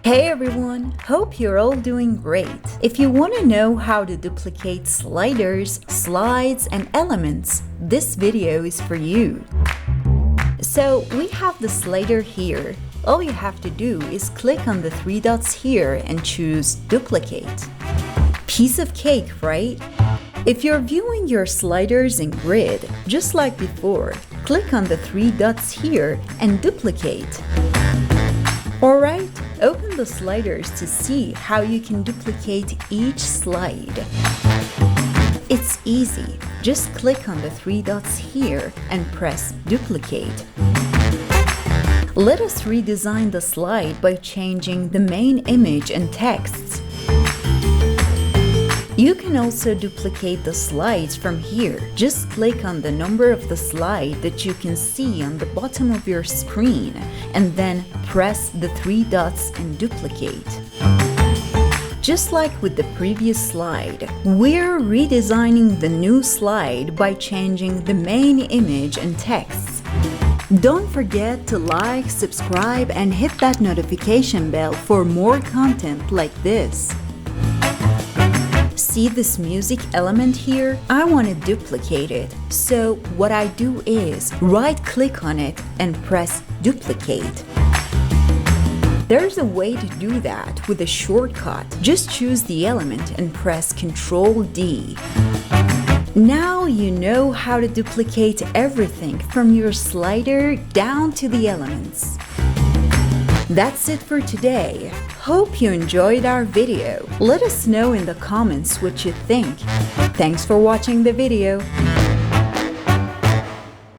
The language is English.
Hey everyone, hope you're all doing great. If you want to know how to duplicate sliders, slides, and elements, this video is for you. So we have the slider here. All you have to do is click on the three dots here and choose duplicate. Piece of cake, right? If you're viewing your sliders in grid, just like before, click on the three dots here and duplicate. Alright, open the sliders to see how you can duplicate each slide. It's easy. Just click on the three dots here and press duplicate. Let us redesign the slide by changing the main image and texts. You can also duplicate the slides from here. Just click on the number of the slide that you can see on the bottom of your screen and then press the three dots and duplicate. Just like with the previous slide, we're redesigning the new slide by changing the main image and texts. Don't forget to like, subscribe, and hit that notification bell for more content like this. See this music element here? I want to duplicate it. So what I do is right-click on it and press duplicate. There's a way to do that with a shortcut. Just choose the element and press Ctrl D. Now you know how to duplicate everything from your slider down to the elements. That's it for today. Hope you enjoyed our video. Let us know in the comments what you think. Thanks for watching the video.